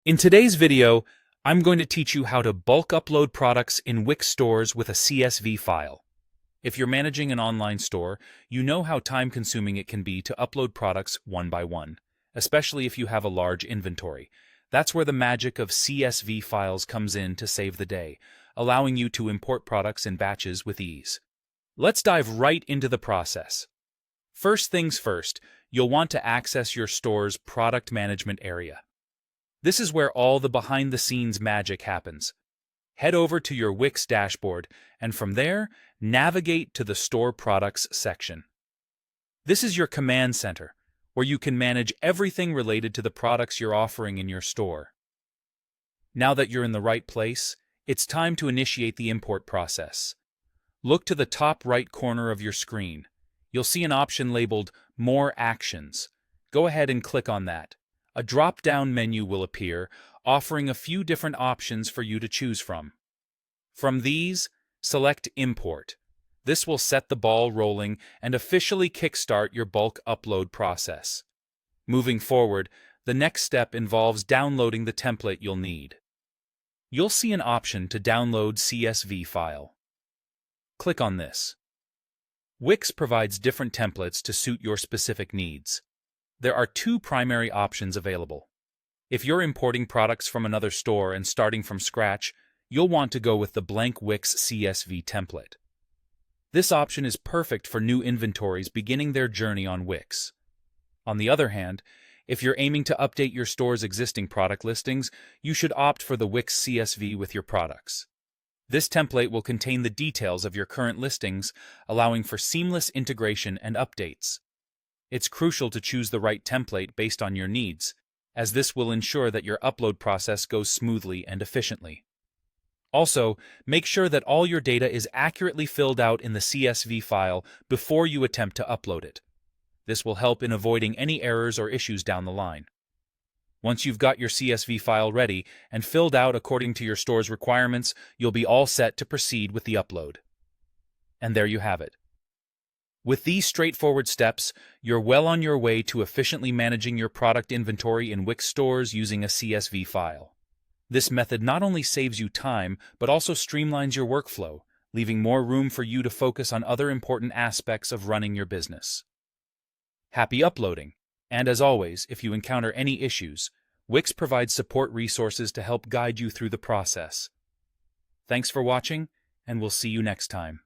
In today's video, I'm going to teach you how to bulk upload products in Wix stores with a CSV file. If you're managing an online store, you know how time-consuming it can be to upload products one by one, especially if you have a large inventory. That's where the magic of CSV files comes in to save the day, allowing you to import products in batches with ease. Let's dive right into the process. First things first, you'll want to access your store's product management area. This is where all the behind-the-scenes magic happens. Head over to your Wix dashboard, and from there, navigate to the Store Products section. This is your command center, where you can manage everything related to the products you're offering in your store. Now that you're in the right place, it's time to initiate the import process. Look to the top right corner of your screen. You'll see an option labeled More Actions. Go ahead and click on that. A drop-down menu will appear, offering a few different options for you to choose from. From these, select Import. This will set the ball rolling and officially kickstart your bulk upload process. Moving forward, the next step involves downloading the template you'll need. You'll see an option to download CSV file. Click on this. Wix provides different templates to suit your specific needs. There are two primary options available. If you're importing products from another store and starting from scratch, you'll want to go with the blank Wix CSV template. This option is perfect for new inventories beginning their journey on Wix. On the other hand, if you're aiming to update your store's existing product listings, you should opt for the Wix CSV with your products. This template will contain the details of your current listings, allowing for seamless integration and updates. It's crucial to choose the right template based on your needs, as this will ensure that your upload process goes smoothly and efficiently. Also, make sure that all your data is accurately filled out in the CSV file before you attempt to upload it. This will help in avoiding any errors or issues down the line. Once you've got your CSV file ready and filled out according to your store's requirements, you'll be all set to proceed with the upload. And there you have it. With these straightforward steps, you're well on your way to efficiently managing your product inventory in Wix stores using a CSV file. This method not only saves you time, but also streamlines your workflow, leaving more room for you to focus on other important aspects of running your business. Happy uploading! And as always, if you encounter any issues, Wix provides support resources to help guide you through the process. Thanks for watching, and we'll see you next time.